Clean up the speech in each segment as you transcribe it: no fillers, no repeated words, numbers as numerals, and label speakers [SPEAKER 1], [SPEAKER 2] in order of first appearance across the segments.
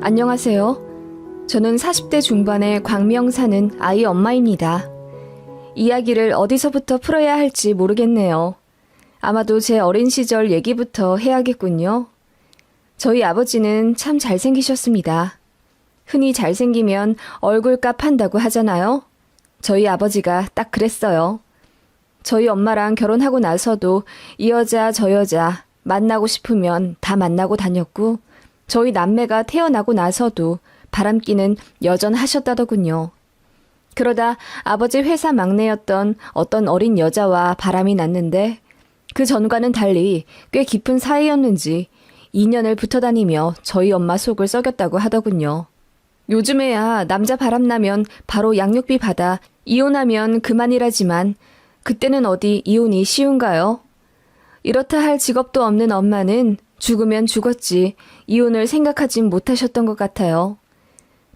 [SPEAKER 1] 안녕하세요. 저는 40대 중반의 광명 사는 아이 엄마입니다. 이야기를 어디서부터 풀어야 할지 모르겠네요. 아마도 제 어린 시절 얘기부터 해야겠군요. 저희 아버지는 참 잘생기셨습니다. 흔히 잘생기면 얼굴값 한다고 하잖아요. 저희 아버지가 딱 그랬어요. 저희 엄마랑 결혼하고 나서도 이 여자 저 여자 만나고 싶으면 다 만나고 다녔고 저희 남매가 태어나고 나서도 바람기는 여전하셨다더군요. 그러다 아버지 회사 막내였던 어떤 어린 여자와 바람이 났는데 그 전과는 달리 꽤 깊은 사이였는지 2년을 붙어 다니며 저희 엄마 속을 썩였다고 하더군요. 요즘에야 남자 바람나면 바로 양육비 받아 이혼하면 그만이라지만 그때는 어디 이혼이 쉬운가요? 이렇다 할 직업도 없는 엄마는 죽으면 죽었지 이혼을 생각하진 못하셨던 것 같아요.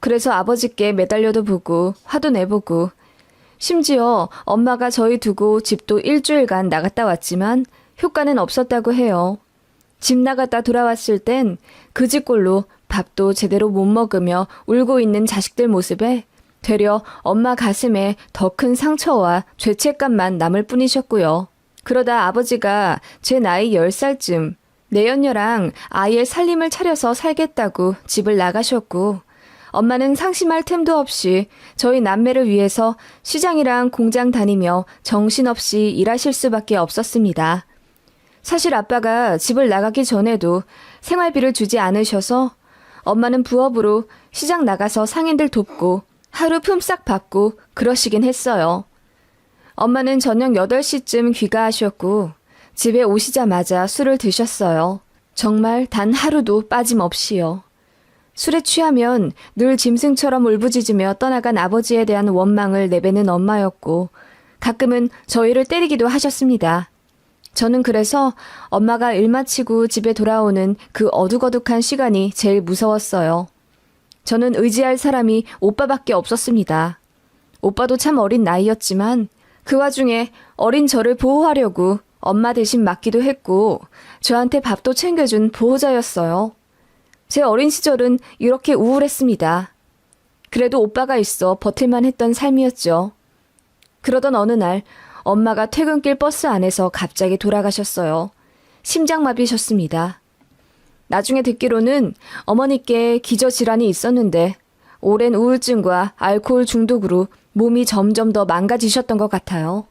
[SPEAKER 1] 그래서 아버지께 매달려도 보고 화도 내보고 심지어 엄마가 저희 두고 집도 일주일간 나갔다 왔지만 효과는 없었다고 해요. 집 나갔다 돌아왔을 땐 그 집 꼴로 밥도 제대로 못 먹으며 울고 있는 자식들 모습에 되려 엄마 가슴에 더 큰 상처와 죄책감만 남을 뿐이셨고요. 그러다 아버지가 제 나이 10살쯤 내연녀랑 아이의 살림을 차려서 살겠다고 집을 나가셨고 엄마는 상심할 틈도 없이 저희 남매를 위해서 시장이랑 공장 다니며 정신없이 일하실 수밖에 없었습니다. 사실 아빠가 집을 나가기 전에도 생활비를 주지 않으셔서 엄마는 부업으로 시장 나가서 상인들 돕고 하루 품삯 받고 그러시긴 했어요. 엄마는 저녁 8시쯤 귀가하셨고 집에 오시자마자 술을 드셨어요. 정말 단 하루도 빠짐없이요. 술에 취하면 늘 짐승처럼 울부짖으며 떠나간 아버지에 대한 원망을 내뱉는 엄마였고 가끔은 저희를 때리기도 하셨습니다. 저는 그래서 엄마가 일 마치고 집에 돌아오는 그 어둑어둑한 시간이 제일 무서웠어요. 저는 의지할 사람이 오빠밖에 없었습니다. 오빠도 참 어린 나이였지만 그 와중에 어린 저를 보호하려고 엄마 대신 맡기도 했고 저한테 밥도 챙겨준 보호자였어요. 제 어린 시절은 이렇게 우울했습니다. 그래도 오빠가 있어 버틸만 했던 삶이었죠. 그러던 어느 날 엄마가 퇴근길 버스 안에서 갑자기 돌아가셨어요. 심장마비셨습니다. 나중에 듣기로는 어머니께 기저질환이 있었는데 오랜 우울증과 알코올 중독으로 몸이 점점 더 망가지셨던 것 같아요.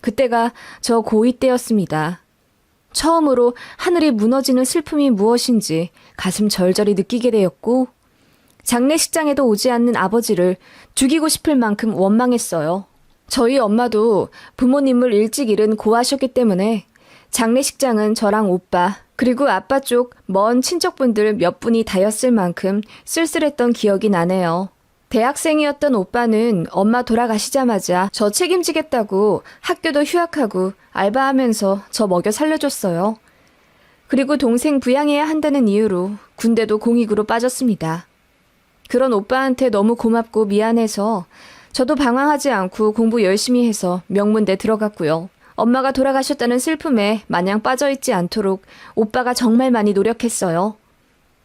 [SPEAKER 1] 그때가 저 고2 때였습니다. 처음으로 하늘이 무너지는 슬픔이 무엇인지 가슴 절절히 느끼게 되었고 장례식장에도 오지 않는 아버지를 죽이고 싶을 만큼 원망했어요. 저희 엄마도 부모님을 일찍 잃은 고아셨기 때문에 장례식장은 저랑 오빠 그리고 아빠 쪽 먼 친척분들 몇 분이 다였을 만큼 쓸쓸했던 기억이 나네요. 대학생이었던 오빠는 엄마 돌아가시자마자 저 책임지겠다고 학교도 휴학하고 알바하면서 저 먹여 살려줬어요. 그리고 동생 부양해야 한다는 이유로 군대도 공익으로 빠졌습니다. 그런 오빠한테 너무 고맙고 미안해서 저도 방황하지 않고 공부 열심히 해서 명문대 들어갔고요. 엄마가 돌아가셨다는 슬픔에 마냥 빠져있지 않도록 오빠가 정말 많이 노력했어요.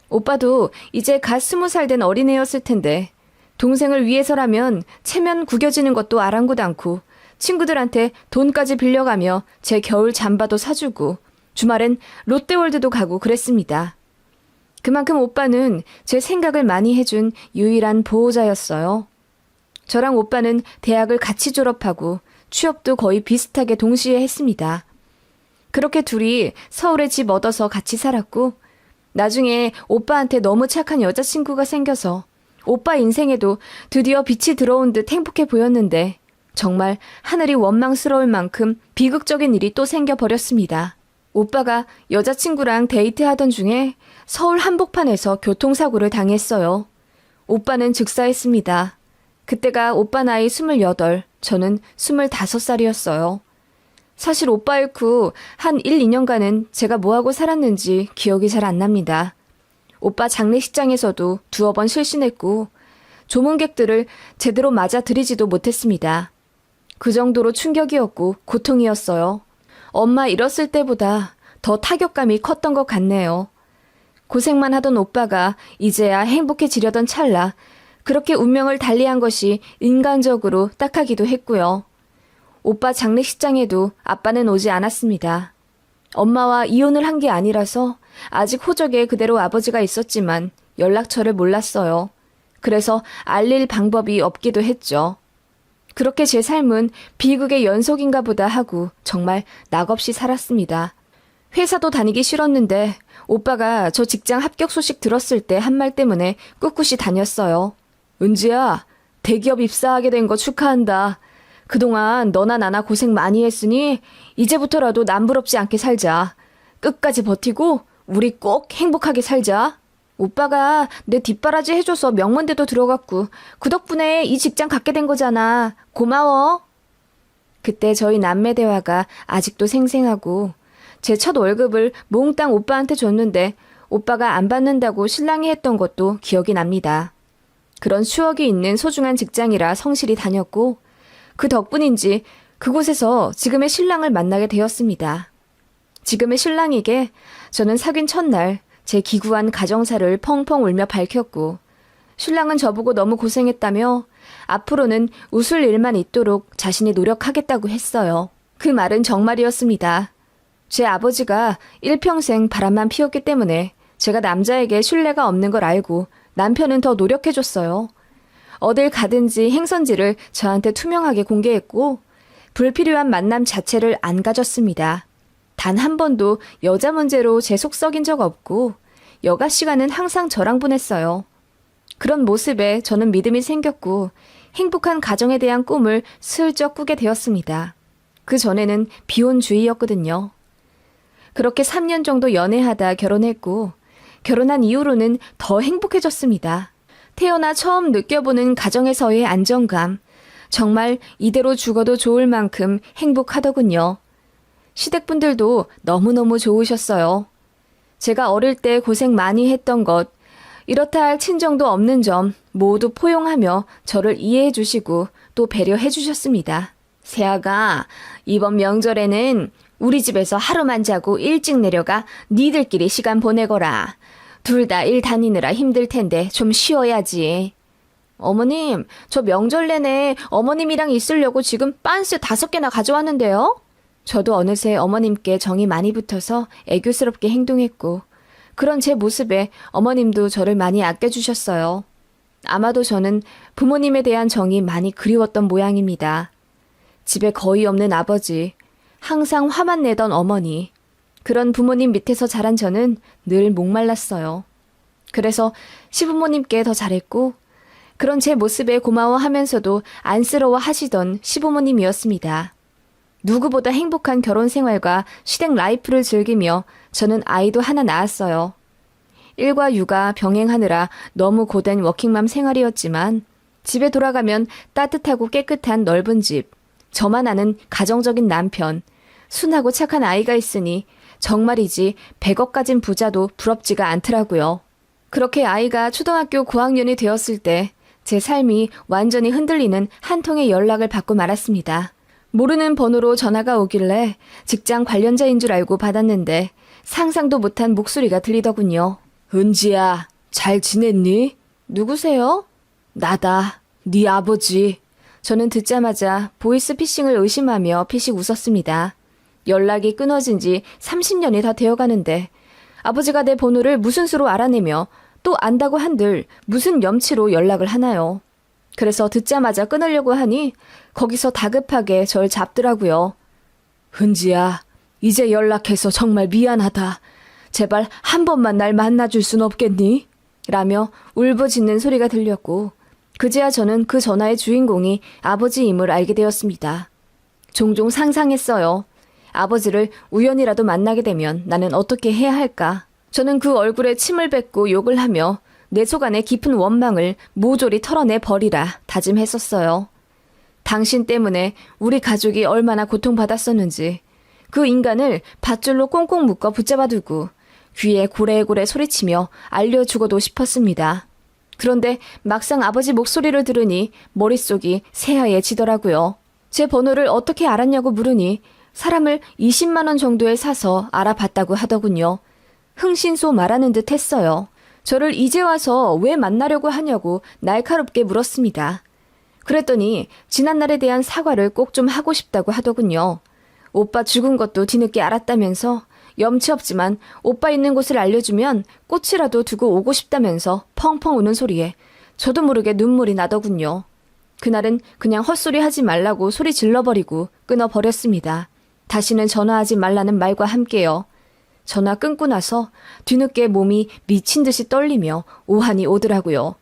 [SPEAKER 1] 오빠도 이제 갓 20살 된 어린애였을 텐데 동생을 위해서라면 체면 구겨지는 것도 아랑곳 않고 친구들한테 돈까지 빌려가며 제 겨울 잠바도 사주고 주말엔 롯데월드도 가고 그랬습니다. 그만큼 오빠는 제 생각을 많이 해준 유일한 보호자였어요. 저랑 오빠는 대학을 같이 졸업하고 취업도 거의 비슷하게 동시에 했습니다. 그렇게 둘이 서울에 집 얻어서 같이 살았고 나중에 오빠한테 너무 착한 여자친구가 생겨서 오빠 인생에도 드디어 빛이 들어온 듯 행복해 보였는데 정말 하늘이 원망스러울 만큼 비극적인 일이 또 생겨버렸습니다. 오빠가 여자친구랑 데이트하던 중에 서울 한복판에서 교통사고를 당했어요. 오빠는 즉사했습니다. 그때가 오빠 나이 28, 저는 25살이었어요. 사실 오빠 잃고 한 1, 2년간은 제가 뭐하고 살았는지 기억이 잘 안 납니다. 오빠 장례식장에서도 두어 번 실신했고 조문객들을 제대로 맞아들이지도 못했습니다. 그 정도로 충격이었고 고통이었어요. 엄마 잃었을 때보다 더 타격감이 컸던 것 같네요. 고생만 하던 오빠가 이제야 행복해지려던 찰나 그렇게 운명을 달리한 것이 인간적으로 딱하기도 했고요. 오빠 장례식장에도 아빠는 오지 않았습니다. 엄마와 이혼을 한 게 아니라서 아직 호적에 그대로 아버지가 있었지만 연락처를 몰랐어요. 그래서 알릴 방법이 없기도 했죠. 그렇게 제 삶은 비극의 연속인가 보다 하고 정말 낙없이 살았습니다. 회사도 다니기 싫었는데 오빠가 저 직장 합격 소식 들었을 때 한 말 때문에 꿋꿋이 다녔어요. 은지야, 대기업 입사하게 된 거 축하한다. 그동안 너나 나나 고생 많이 했으니 이제부터라도 남부럽지 않게 살자. 끝까지 버티고 우리 꼭 행복하게 살자. 오빠가 내 뒷바라지 해줘서 명문대도 들어갔고 그 덕분에 이 직장 갖게 된 거잖아. 고마워. 그때 저희 남매 대화가 아직도 생생하고 제 첫 월급을 몽땅 오빠한테 줬는데 오빠가 안 받는다고 신랑이 했던 것도 기억이 납니다. 그런 추억이 있는 소중한 직장이라 성실히 다녔고 그 덕분인지 그곳에서 지금의 신랑을 만나게 되었습니다. 지금의 신랑에게 저는 사귄 첫날 제 기구한 가정사를 펑펑 울며 밝혔고 신랑은 저보고 너무 고생했다며 앞으로는 웃을 일만 있도록 자신이 노력하겠다고 했어요. 그 말은 정말이었습니다. 제 아버지가 일평생 바람만 피웠기 때문에 제가 남자에게 신뢰가 없는 걸 알고 남편은 더 노력해줬어요. 어딜 가든지 행선지를 저한테 투명하게 공개했고 불필요한 만남 자체를 안 가졌습니다. 단 한 번도 여자 문제로 제 속 썩인 적 없고 여가 시간은 항상 저랑 보냈어요. 그런 모습에 저는 믿음이 생겼고 행복한 가정에 대한 꿈을 슬쩍 꾸게 되었습니다. 그 전에는 비혼주의였거든요. 그렇게 3년 정도 연애하다 결혼했고 결혼한 이후로는 더 행복해졌습니다. 태어나 처음 느껴보는 가정에서의 안정감, 정말 이대로 죽어도 좋을 만큼 행복하더군요. 시댁분들도 너무너무 좋으셨어요. 제가 어릴 때 고생 많이 했던 것, 이렇다 할 친정도 없는 점 모두 포용하며 저를 이해해 주시고 또 배려해 주셨습니다. 세아가 이번 명절에는 우리 집에서 하루만 자고 일찍 내려가 니들끼리 시간 보내거라. 둘 다 일 다니느라 힘들 텐데 좀 쉬어야지. 어머님, 저 명절 내내 어머님이랑 있으려고 지금 빤스 5개나 가져왔는데요? 저도 어느새 어머님께 정이 많이 붙어서 애교스럽게 행동했고 그런 제 모습에 어머님도 저를 많이 아껴주셨어요. 아마도 저는 부모님에 대한 정이 많이 그리웠던 모양입니다. 집에 거의 없는 아버지, 항상 화만 내던 어머니, 그런 부모님 밑에서 자란 저는 늘 목말랐어요. 그래서 시부모님께 더 잘했고 그런 제 모습에 고마워하면서도 안쓰러워 하시던 시부모님이었습니다. 누구보다 행복한 결혼 생활과 시댁 라이프를 즐기며 저는 아이도 하나 낳았어요. 일과 육아 병행하느라 너무 고된 워킹맘 생활이었지만 집에 돌아가면 따뜻하고 깨끗한 넓은 집, 저만 아는 가정적인 남편, 순하고 착한 아이가 있으니 정말이지 100억 가진 부자도 부럽지가 않더라고요. 그렇게 아이가 초등학교 고학년이 되었을 때 제 삶이 완전히 흔들리는 한 통의 연락을 받고 말았습니다. 모르는 번호로 전화가 오길래 직장 관련자인 줄 알고 받았는데 상상도 못한 목소리가 들리더군요. 은지야, 잘 지냈니? 누구세요? 나다, 네 아버지. 저는 듣자마자 보이스피싱을 의심하며 피식 웃었습니다. 연락이 끊어진 지 30년이 다 되어가는데 아버지가 내 번호를 무슨 수로 알아내며 또 안다고 한들 무슨 염치로 연락을 하나요? 그래서 듣자마자 끊으려고 하니 거기서 다급하게 절 잡더라고요. 은지야, 이제 연락해서 정말 미안하다. 제발 한 번만 날 만나줄 순 없겠니? 라며 울부짖는 소리가 들렸고 그제야 저는 그 전화의 주인공이 아버지임을 알게 되었습니다. 종종 상상했어요. 아버지를 우연이라도 만나게 되면 나는 어떻게 해야 할까? 저는 그 얼굴에 침을 뱉고 욕을 하며 내 속 안의 깊은 원망을 모조리 털어내 버리라 다짐했었어요. 당신 때문에 우리 가족이 얼마나 고통받았었는지 그 인간을 밧줄로 꽁꽁 묶어 붙잡아두고 귀에 고래고래 소리치며 알려주고도 싶었습니다. 그런데 막상 아버지 목소리를 들으니 머릿속이 새하얘지더라고요. 제 번호를 어떻게 알았냐고 물으니 사람을 20만 원 정도에 사서 알아봤다고 하더군요. 흥신소 말하는 듯 했어요. 저를 이제 와서 왜 만나려고 하냐고 날카롭게 물었습니다. 그랬더니 지난날에 대한 사과를 꼭 좀 하고 싶다고 하더군요. 오빠 죽은 것도 뒤늦게 알았다면서 염치 없지만 오빠 있는 곳을 알려주면 꽃이라도 두고 오고 싶다면서 펑펑 우는 소리에 저도 모르게 눈물이 나더군요. 그날은 그냥 헛소리 하지 말라고 소리 질러버리고 끊어버렸습니다. 다시는 전화하지 말라는 말과 함께요. 전화 끊고 나서 뒤늦게 몸이 미친 듯이 떨리며 오한이 오더라고요.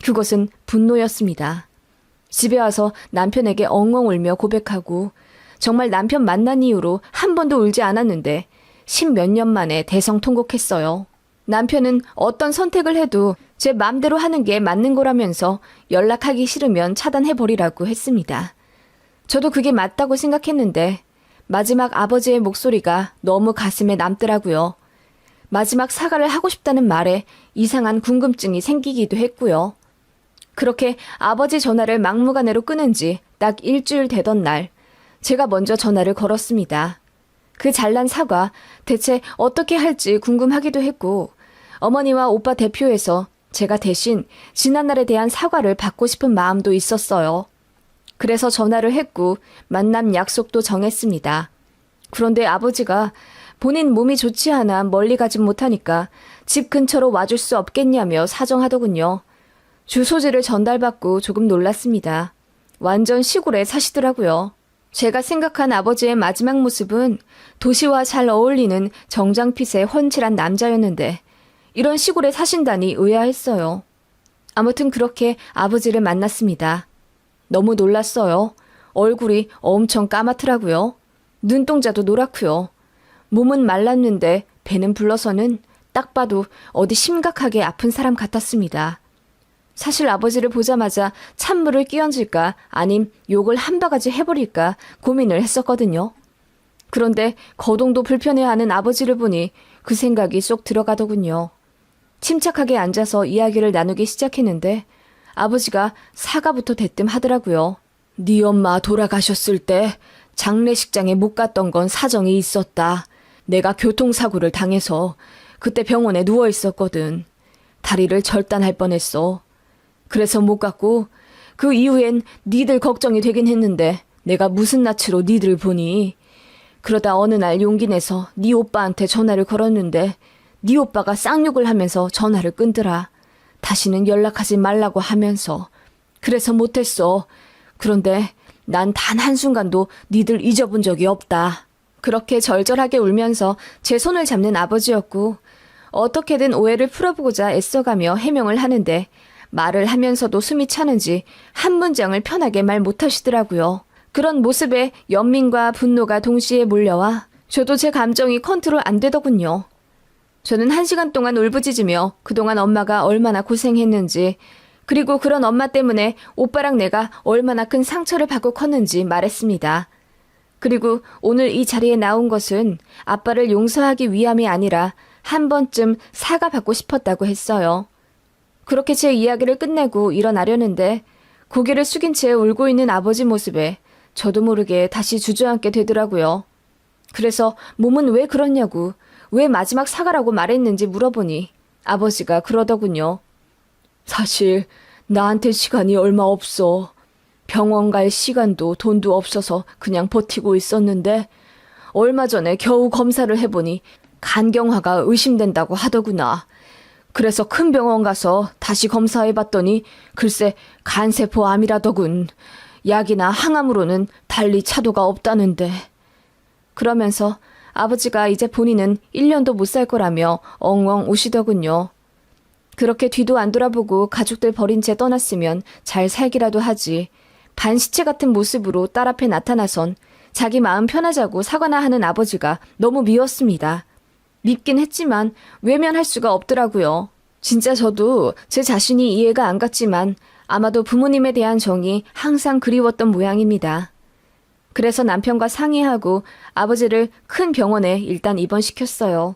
[SPEAKER 1] 그것은 분노였습니다. 집에 와서 남편에게 엉엉 울며 고백하고 정말 남편 만난 이후로 한 번도 울지 않았는데 10몇 년 만에 대성통곡했어요. 남편은 어떤 선택을 해도 제 맘대로 하는 게 맞는 거라면서 연락하기 싫으면 차단해버리라고 했습니다. 저도 그게 맞다고 생각했는데 마지막 아버지의 목소리가 너무 가슴에 남더라고요. 마지막 사과를 하고 싶다는 말에 이상한 궁금증이 생기기도 했고요. 그렇게 아버지 전화를 막무가내로 끊은 지 딱 일주일 되던 날 제가 먼저 전화를 걸었습니다. 그 잘난 사과 대체 어떻게 할지 궁금하기도 했고 어머니와 오빠 대표에서 제가 대신 지난날에 대한 사과를 받고 싶은 마음도 있었어요. 그래서 전화를 했고 만남 약속도 정했습니다. 그런데 아버지가 본인 몸이 좋지 않아 멀리 가진 못하니까 집 근처로 와줄 수 없겠냐며 사정하더군요. 주소지를 전달받고 조금 놀랐습니다. 완전 시골에 사시더라고요. 제가 생각한 아버지의 마지막 모습은 도시와 잘 어울리는 정장핏의 훤칠한 남자였는데 이런 시골에 사신다니 의아했어요. 아무튼 그렇게 아버지를 만났습니다. 너무 놀랐어요. 얼굴이 엄청 까맣더라고요. 눈동자도 노랗고요. 몸은 말랐는데 배는 불러서는 딱 봐도 어디 심각하게 아픈 사람 같았습니다. 사실 아버지를 보자마자 찬물을 끼얹을까 아님 욕을 한 바가지 해버릴까 고민을 했었거든요. 그런데 거동도 불편해하는 아버지를 보니 그 생각이 쏙 들어가더군요. 침착하게 앉아서 이야기를 나누기 시작했는데 아버지가 사과부터 대뜸 하더라고요. 네 엄마 돌아가셨을 때 장례식장에 못 갔던 건 사정이 있었다. 내가 교통사고를 당해서 그때 병원에 누워 있었거든. 다리를 절단할 뻔했어. 그래서 못 갔고 그 이후엔 니들 걱정이 되긴 했는데 내가 무슨 낯으로 니들 보니. 그러다 어느 날 용기 내서 네 오빠한테 전화를 걸었는데 네 오빠가 쌍욕을 하면서 전화를 끊더라. 다시는 연락하지 말라고 하면서. 그래서 못했어. 그런데 난 단 한순간도 니들 잊어본 적이 없다. 그렇게 절절하게 울면서 제 손을 잡는 아버지였고 어떻게든 오해를 풀어보고자 애써가며 해명을 하는데 말을 하면서도 숨이 차는지 한 문장을 편하게 말 못하시더라고요. 그런 모습에 연민과 분노가 동시에 몰려와 저도 제 감정이 컨트롤 안 되더군요. 저는 1시간 동안 울부짖으며 그동안 엄마가 얼마나 고생했는지 그리고 그런 엄마 때문에 오빠랑 내가 얼마나 큰 상처를 받고 컸는지 말했습니다. 그리고 오늘 이 자리에 나온 것은 아빠를 용서하기 위함이 아니라 한 번쯤 사과받고 싶었다고 했어요. 그렇게 제 이야기를 끝내고 일어나려는데 고개를 숙인 채 울고 있는 아버지 모습에 저도 모르게 다시 주저앉게 되더라고요. 그래서 몸은 왜 그렇냐고 왜 마지막 사과라고 말했는지 물어보니 아버지가 그러더군요. 사실 나한테 시간이 얼마 없어. 병원 갈 시간도 돈도 없어서 그냥 버티고 있었는데 얼마 전에 겨우 검사를 해보니 간경화가 의심된다고 하더구나. 그래서 큰 병원 가서 다시 검사해봤더니 글쎄 간세포암이라더군. 약이나 항암으로는 달리 차도가 없다는데. 그러면서 아버지가 이제 본인은 1년도 못 살 거라며 엉엉 우시더군요. 그렇게 뒤도 안 돌아보고 가족들 버린 채 떠났으면 잘 살기라도 하지. 반시체 같은 모습으로 딸 앞에 나타나선 자기 마음 편하자고 사과나 하는 아버지가 너무 미웠습니다. 밉긴 했지만 외면할 수가 없더라고요. 진짜 저도 제 자신이 이해가 안 갔지만 아마도 부모님에 대한 정이 항상 그리웠던 모양입니다. 그래서 남편과 상의하고 아버지를 큰 병원에 일단 입원시켰어요.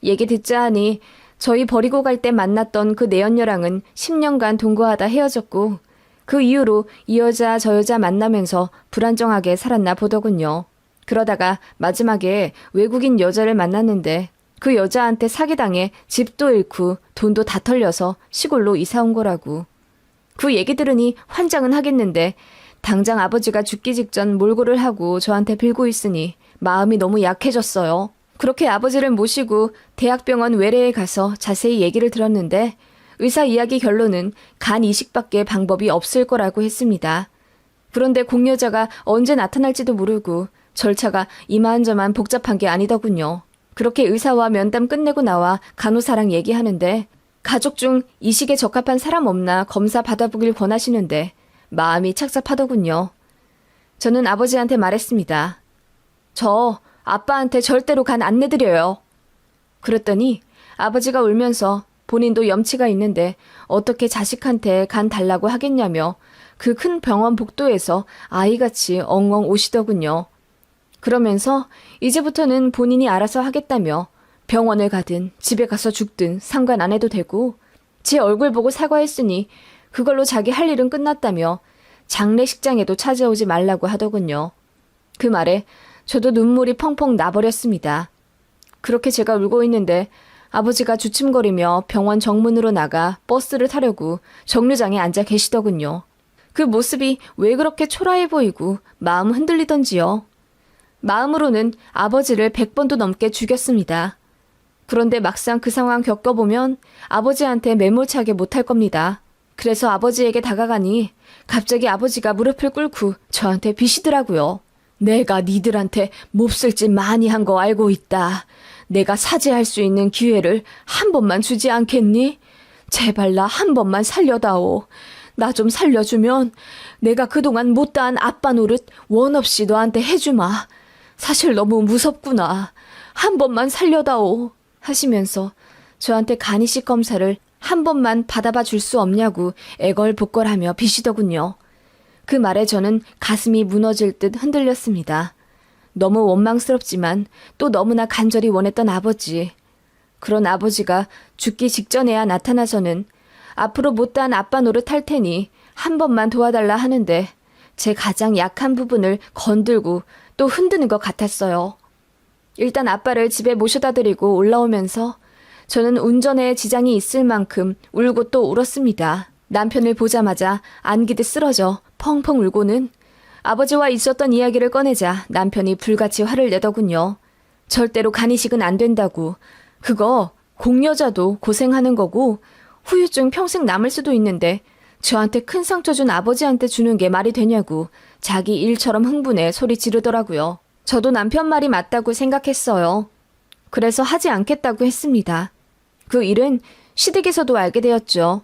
[SPEAKER 1] 얘기 듣자 하니 저희 버리고 갈 때 만났던 그 내연녀랑은 10년간 동거하다 헤어졌고 그 이후로 이 여자 저 여자 만나면서 불안정하게 살았나 보더군요. 그러다가 마지막에 외국인 여자를 만났는데 그 여자한테 사기당해 집도 잃고 돈도 다 털려서 시골로 이사 온 거라고. 그 얘기 들으니 환장은 하겠는데 당장 아버지가 죽기 직전 몰골을 하고 저한테 빌고 있으니 마음이 너무 약해졌어요. 그렇게 아버지를 모시고 대학병원 외래에 가서 자세히 얘기를 들었는데 의사 이야기 결론은 간 이식밖에 방법이 없을 거라고 했습니다. 그런데 공여자가 언제 나타날지도 모르고 절차가 이만저만 복잡한 게 아니더군요. 그렇게 의사와 면담 끝내고 나와 간호사랑 얘기하는데 가족 중 이식에 적합한 사람 없나 검사 받아보길 권하시는데 마음이 착잡하더군요. 저는 아버지한테 말했습니다. 저 아빠한테 절대로 간 안 내드려요. 그랬더니 아버지가 울면서 본인도 염치가 있는데 어떻게 자식한테 간 달라고 하겠냐며 그 큰 병원 복도에서 아이같이 엉엉 우시더군요. 그러면서 이제부터는 본인이 알아서 하겠다며 병원을 가든 집에 가서 죽든 상관 안 해도 되고 제 얼굴 보고 사과했으니 그걸로 자기 할 일은 끝났다며 장례식장에도 찾아오지 말라고 하더군요. 그 말에 저도 눈물이 펑펑 나버렸습니다. 그렇게 제가 울고 있는데 아버지가 주춤거리며 병원 정문으로 나가 버스를 타려고 정류장에 앉아 계시더군요. 그 모습이 왜 그렇게 초라해 보이고 마음 흔들리던지요. 마음으로는 아버지를 100번도 넘게 죽였습니다. 그런데 막상 그 상황 겪어보면 아버지한테 매몰차게 못할 겁니다. 그래서 아버지에게 다가가니 갑자기 아버지가 무릎을 꿇고 저한테 비시더라고요. 내가 니들한테 몹쓸 짓 많이 한 거 알고 있다. 내가 사죄할 수 있는 기회를 한 번만 주지 않겠니? 제발 나 한 번만 살려다오. 나 좀 살려주면 내가 그동안 못다한 아빠 노릇 원 없이 너한테 해주마. 사실 너무 무섭구나. 한 번만 살려다오. 하시면서 저한테 간이식 검사를 한 번만 받아봐 줄 수 없냐고 애걸복걸하며 비시더군요. 그 말에 저는 가슴이 무너질 듯 흔들렸습니다. 너무 원망스럽지만 또 너무나 간절히 원했던 아버지. 그런 아버지가 죽기 직전에야 나타나서는 앞으로 못다한 아빠 노릇 할 테니 한 번만 도와달라 하는데 제 가장 약한 부분을 건들고 또 흔드는 것 같았어요. 일단 아빠를 집에 모셔다 드리고 올라오면서 저는 운전에 지장이 있을 만큼 울고 또 울었습니다. 남편을 보자마자 안기듯 쓰러져 펑펑 울고는 아버지와 있었던 이야기를 꺼내자 남편이 불같이 화를 내더군요. 절대로 간이식은 안 된다고. 그거 공여자도 고생하는 거고 후유증 평생 남을 수도 있는데 저한테 큰 상처 준 아버지한테 주는 게 말이 되냐고 자기 일처럼 흥분해 소리 지르더라고요. 저도 남편 말이 맞다고 생각했어요. 그래서 하지 않겠다고 했습니다. 그 일은 시댁에서도 알게 되었죠.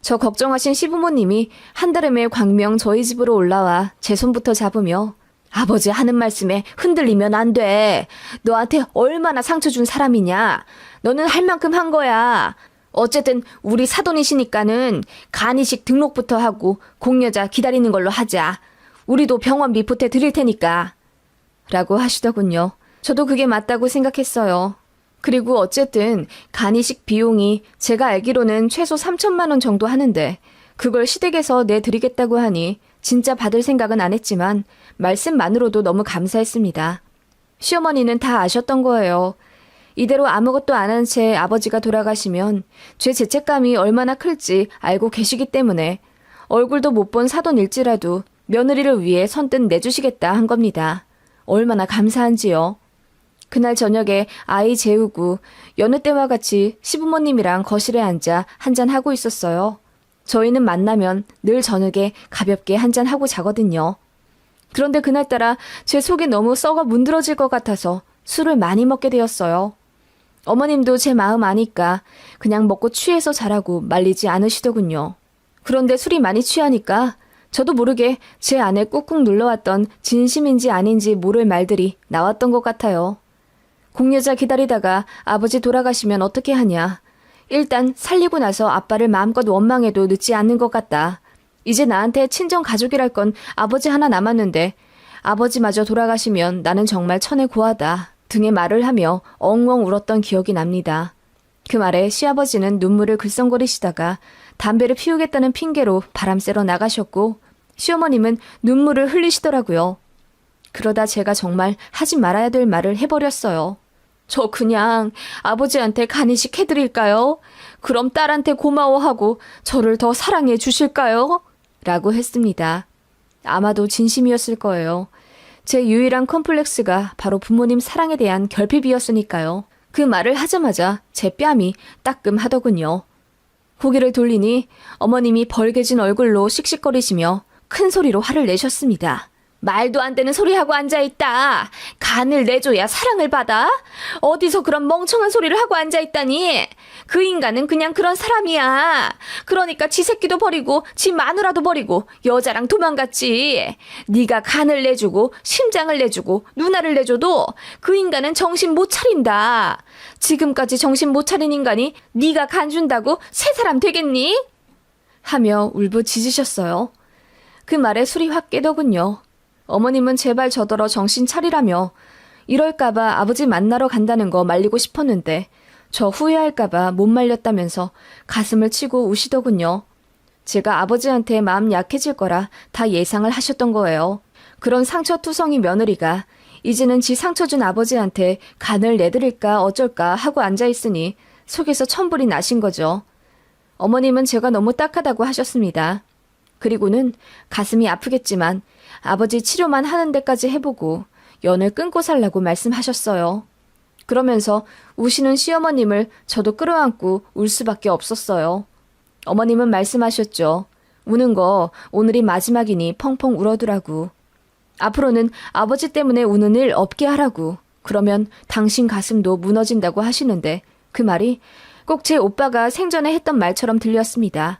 [SPEAKER 1] 저 걱정하신 시부모님이 한달음에 광명 저희 집으로 올라와 제 손부터 잡으며 아버지 하는 말씀에 흔들리면 안 돼. 너한테 얼마나 상처 준 사람이냐. 너는 할 만큼 한 거야. 어쨌든 우리 사돈이시니까는 간이식 등록부터 하고 공여자 기다리는 걸로 하자. 우리도 병원비 보태 드릴 테니까. 라고 하시더군요. 저도 그게 맞다고 생각했어요. 그리고 어쨌든 간이식 비용이 제가 알기로는 최소 3천만 원 정도 하는데 그걸 시댁에서 내드리겠다고 하니 진짜 받을 생각은 안 했지만 말씀만으로도 너무 감사했습니다. 시어머니는 다 아셨던 거예요. 이대로 아무것도 안 한 채 아버지가 돌아가시면 제 죄책감이 얼마나 클지 알고 계시기 때문에 얼굴도 못 본 사돈일지라도 며느리를 위해 선뜻 내주시겠다 한 겁니다. 얼마나 감사한지요. 그날 저녁에 아이 재우고 여느 때와 같이 시부모님이랑 거실에 앉아 한잔하고 있었어요. 저희는 만나면 늘 저녁에 가볍게 한잔하고 자거든요. 그런데 그날따라 제 속이 너무 썩어 문드러질 것 같아서 술을 많이 먹게 되었어요. 어머님도 제 마음 아니까 그냥 먹고 취해서 자라고 말리지 않으시더군요. 그런데 술이 많이 취하니까 저도 모르게 제 안에 꾹꾹 눌러왔던 진심인지 아닌지 모를 말들이 나왔던 것 같아요. 공여자 기다리다가 아버지 돌아가시면 어떻게 하냐. 일단 살리고 나서 아빠를 마음껏 원망해도 늦지 않는 것 같다. 이제 나한테 친정 가족이랄 건 아버지 하나 남았는데 아버지마저 돌아가시면 나는 정말 천에 고하다 등의 말을 하며 엉엉 울었던 기억이 납니다. 그 말에 시아버지는 눈물을 글썽거리시다가 담배를 피우겠다는 핑계로 바람 쐬러 나가셨고 시어머님은 눈물을 흘리시더라고요. 그러다 제가 정말 하지 말아야 될 말을 해버렸어요. 저 그냥 아버지한테 간이식 해드릴까요? 그럼 딸한테 고마워하고 저를 더 사랑해 주실까요? 라고 했습니다. 아마도 진심이었을 거예요. 제 유일한 컴플렉스가 바로 부모님 사랑에 대한 결핍이었으니까요. 그 말을 하자마자 제 뺨이 따끔하더군요. 고개를 돌리니 어머님이 벌개진 얼굴로 씩씩거리시며 큰 소리로 화를 내셨습니다. 말도 안 되는 소리하고 앉아있다. 간을 내줘야 사랑을 받아? 어디서 그런 멍청한 소리를 하고 앉아있다니? 그 인간은 그냥 그런 사람이야. 그러니까 지 새끼도 버리고 지 마누라도 버리고 여자랑 도망갔지. 네가 간을 내주고 심장을 내주고 누나를 내줘도 그 인간은 정신 못 차린다. 지금까지 정신 못 차린 인간이 네가 간 준다고 새 사람 되겠니? 하며 울부짖으셨어요. 그 말에 술이 확 깨더군요. 어머님은 제발 저더러 정신 차리라며 이럴까봐 아버지 만나러 간다는 거 말리고 싶었는데 저 후회할까봐 못 말렸다면서 가슴을 치고 우시더군요. 제가 아버지한테 마음 약해질 거라 다 예상을 하셨던 거예요. 그런 상처투성이 며느리가 이제는 지 상처 준 아버지한테 간을 내드릴까 어쩔까 하고 앉아있으니 속에서 천불이 나신 거죠. 어머님은 제가 너무 딱하다고 하셨습니다. 그리고는 가슴이 아프겠지만 아버지 치료만 하는 데까지 해보고 연을 끊고 살라고 말씀하셨어요. 그러면서 우시는 시어머님을 저도 끌어안고 울 수밖에 없었어요. 어머님은 말씀하셨죠. 우는 거 오늘이 마지막이니 펑펑 울어두라고. 앞으로는 아버지 때문에 우는 일 없게 하라고. 그러면 당신 가슴도 무너진다고 하시는데 그 말이 꼭 제 오빠가 생전에 했던 말처럼 들렸습니다.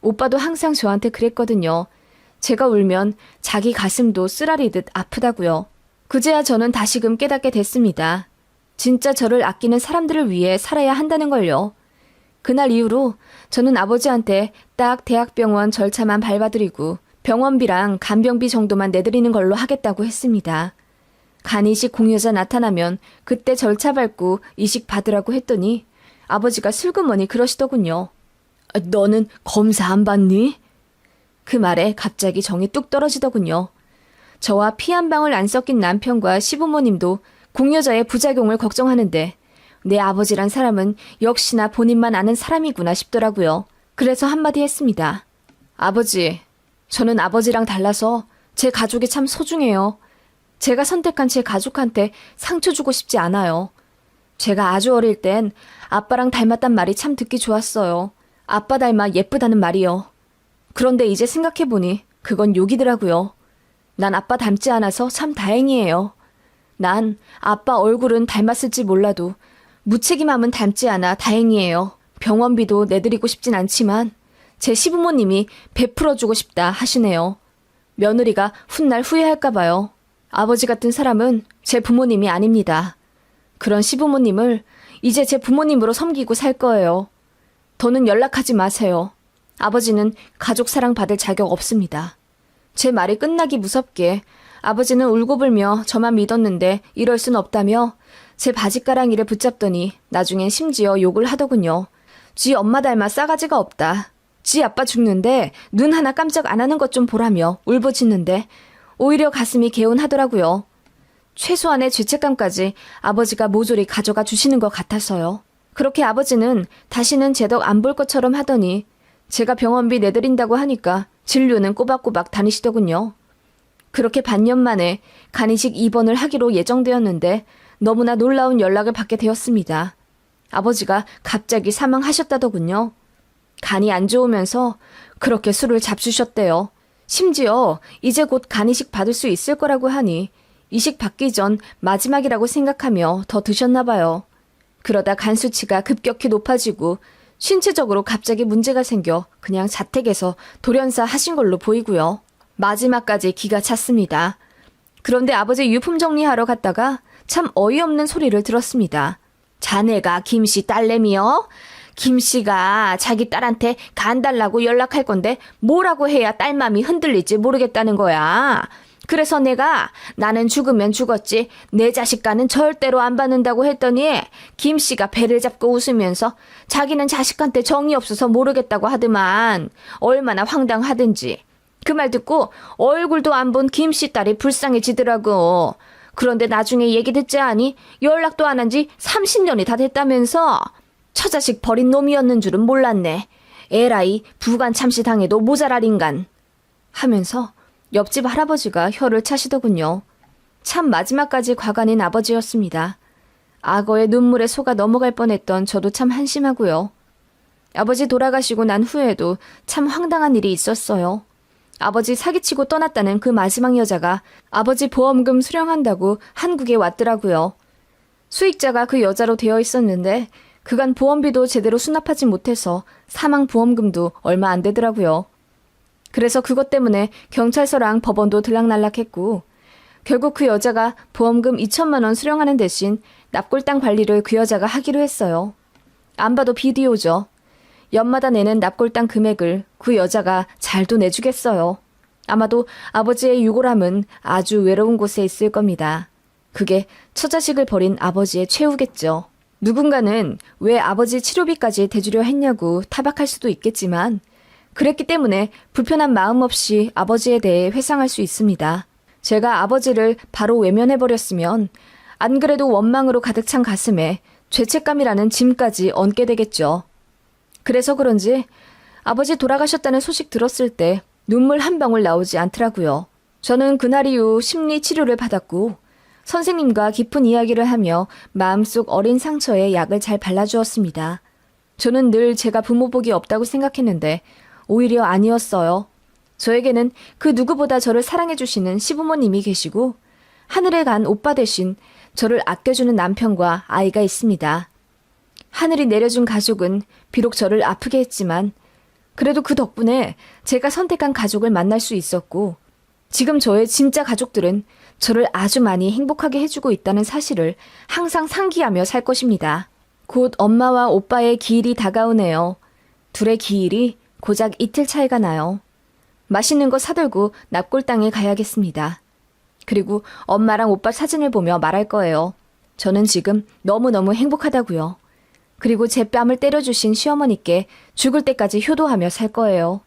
[SPEAKER 1] 오빠도 항상 저한테 그랬거든요. 제가 울면 자기 가슴도 쓰라리듯 아프다고요. 그제야 저는 다시금 깨닫게 됐습니다. 진짜 저를 아끼는 사람들을 위해 살아야 한다는 걸요. 그날 이후로 저는 아버지한테 딱 대학병원 절차만 밟아드리고 병원비랑 간병비 정도만 내드리는 걸로 하겠다고 했습니다. 간이식 공여자 나타나면 그때 절차 밟고 이식 받으라고 했더니 아버지가 슬그머니 그러시더군요. 너는 검사 안 받니? 그 말에 갑자기 정이 뚝 떨어지더군요. 저와 피 한 방울 안 섞인 남편과 시부모님도 공여자의 부작용을 걱정하는데 내 아버지란 사람은 역시나 본인만 아는 사람이구나 싶더라고요. 그래서 한마디 했습니다. 아버지, 저는 아버지랑 달라서 제 가족이 참 소중해요. 제가 선택한 제 가족한테 상처 주고 싶지 않아요. 제가 아주 어릴 땐 아빠랑 닮았단 말이 참 듣기 좋았어요. 아빠 닮아 예쁘다는 말이요. 그런데 이제 생각해보니 그건 욕이더라고요. 난 아빠 닮지 않아서 참 다행이에요. 난 아빠 얼굴은 닮았을지 몰라도 무책임함은 닮지 않아 다행이에요. 병원비도 내드리고 싶진 않지만 제 시부모님이 베풀어주고 싶다 하시네요. 며느리가 훗날 후회할까봐요. 아버지 같은 사람은 제 부모님이 아닙니다. 그런 시부모님을 이제 제 부모님으로 섬기고 살 거예요. 더는 연락하지 마세요. 아버지는 가족 사랑 받을 자격 없습니다. 제 말이 끝나기 무섭게 아버지는 울고불며 저만 믿었는데 이럴 순 없다며 제 바지가랑이를 붙잡더니 나중엔 심지어 욕을 하더군요. 지 엄마 닮아 싸가지가 없다. 지 아빠 죽는데 눈 하나 깜짝 안 하는 것 좀 보라며 울부짖는데 오히려 가슴이 개운하더라고요. 최소한의 죄책감까지 아버지가 모조리 가져가 주시는 것 같아서요. 그렇게 아버지는 다시는 제 덕 안 볼 것처럼 하더니 제가 병원비 내드린다고 하니까 진료는 꼬박꼬박 다니시더군요. 그렇게 반년 만에 간이식 입원을 하기로 예정되었는데 너무나 놀라운 연락을 받게 되었습니다. 아버지가 갑자기 사망하셨다더군요. 간이 안 좋으면서 그렇게 술을 잡수셨대요. 심지어 이제 곧 간이식 받을 수 있을 거라고 하니 이식 받기 전 마지막이라고 생각하며 더 드셨나 봐요. 그러다 간 수치가 급격히 높아지고 신체적으로 갑자기 문제가 생겨 그냥 자택에서 돌연사 하신 걸로 보이고요. 마지막까지 기가 찼습니다. 그런데 아버지 유품 정리하러 갔다가 참 어이없는 소리를 들었습니다. 자네가 김씨 딸내미요? 김씨가 자기 딸한테 간 달라고 연락할 건데 뭐라고 해야 딸 맘이 흔들릴지 모르겠다는 거야. 그래서 내가 나는 죽으면 죽었지 내 자식과는 절대로 안 받는다고 했더니 김씨가 배를 잡고 웃으면서 자기는 자식한테 정이 없어서 모르겠다고 하더만 얼마나 황당하든지. 그 말 듣고 얼굴도 안 본 김씨 딸이 불쌍해지더라고. 그런데 나중에 얘기 듣지 않니? 연락도 안 한 지 30년이 다 됐다면서? 처자식 버린 놈이었는 줄은 몰랐네. 에라이 부관 참시 당해도 모자랄 인간. 하면서 옆집 할아버지가 혀를 차시더군요. 참 마지막까지 과간인 아버지였습니다. 악어의 눈물에 속아 넘어갈 뻔했던 저도 참 한심하고요. 아버지 돌아가시고 난 후에도 참 황당한 일이 있었어요. 아버지 사기치고 떠났다는 그 마지막 여자가 아버지 보험금 수령한다고 한국에 왔더라고요. 수익자가 그 여자로 되어 있었는데 그간 보험비도 제대로 수납하지 못해서 사망 보험금도 얼마 안 되더라고요. 그래서 그것 때문에 경찰서랑 법원도 들락날락했고 결국 그 여자가 보험금 2천만 원 수령하는 대신 납골당 관리를 그 여자가 하기로 했어요. 안 봐도 비디오죠. 연마다 내는 납골당 금액을 그 여자가 잘도 내주겠어요. 아마도 아버지의 유골함은 아주 외로운 곳에 있을 겁니다. 그게 처자식을 버린 아버지의 최후겠죠. 누군가는 왜 아버지 치료비까지 대주려 했냐고 타박할 수도 있겠지만 그랬기 때문에 불편한 마음 없이 아버지에 대해 회상할 수 있습니다. 제가 아버지를 바로 외면해버렸으면 안 그래도 원망으로 가득 찬 가슴에 죄책감이라는 짐까지 얹게 되겠죠. 그래서 그런지 아버지 돌아가셨다는 소식 들었을 때 눈물 한 방울 나오지 않더라고요. 저는 그날 이후 심리 치료를 받았고 선생님과 깊은 이야기를 하며 마음속 어린 상처에 약을 잘 발라주었습니다. 저는 늘 제가 부모복이 없다고 생각했는데 오히려 아니었어요. 저에게는 그 누구보다 저를 사랑해주시는 시부모님이 계시고 하늘에 간 오빠 대신 저를 아껴주는 남편과 아이가 있습니다. 하늘이 내려준 가족은 비록 저를 아프게 했지만 그래도 그 덕분에 제가 선택한 가족을 만날 수 있었고 지금 저의 진짜 가족들은 저를 아주 많이 행복하게 해주고 있다는 사실을 항상 상기하며 살 것입니다. 곧 엄마와 오빠의 기일이 다가오네요. 둘의 기일이 고작 이틀 차이가 나요. 맛있는 거 사들고 납골당에 가야겠습니다. 그리고 엄마랑 오빠 사진을 보며 말할 거예요. 저는 지금 너무너무 행복하다고요. 그리고 제 뺨을 때려주신 시어머니께 죽을 때까지 효도하며 살 거예요.